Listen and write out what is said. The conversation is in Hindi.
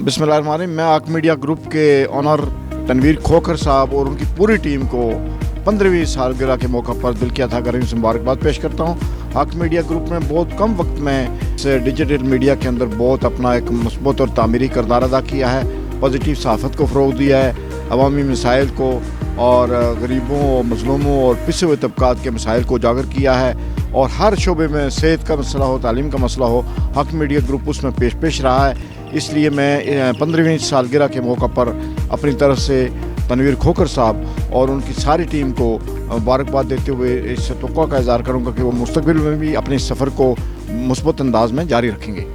बिस्मिल्लाहिर्रहमानिर्रहीम। मैं आक मीडिया ग्रुप के ऑनर तनवीर खोखर साहब और उनकी पूरी टीम को 15वीं सालगिरह के मौका पर दिल की अता करने से मुबारकबाद पेश करता हूँ। आक मीडिया ग्रुप ने बहुत कम वक्त में से डिजिटल मीडिया के अंदर बहुत अपना एक मुस्बत और तामीरी किरदार अदा किया है। पॉजिटिव सहाफ़त को फ़रोग़ दिया है, अवामी मसाइल को और गरीबों और मज़लूमों और पिछड़े हुए तबकात के मसाइल को उजागर किया है। और हर शोबे में सेहत का मसला हो, तालीम का मसला हो, आक मीडिया ग्रुप उसमें पेश रहा है। इसलिए मैं 15वीं सालगिरह के मौका पर अपनी तरफ से तनवीर खोखर साहब और उनकी सारी टीम को मुबारकबाद देते हुए इस तवक्को का इज़हार करूँगा कि वो मुस्तक़बिल में भी अपने सफ़र को मुस्बत अंदाज में जारी रखेंगे।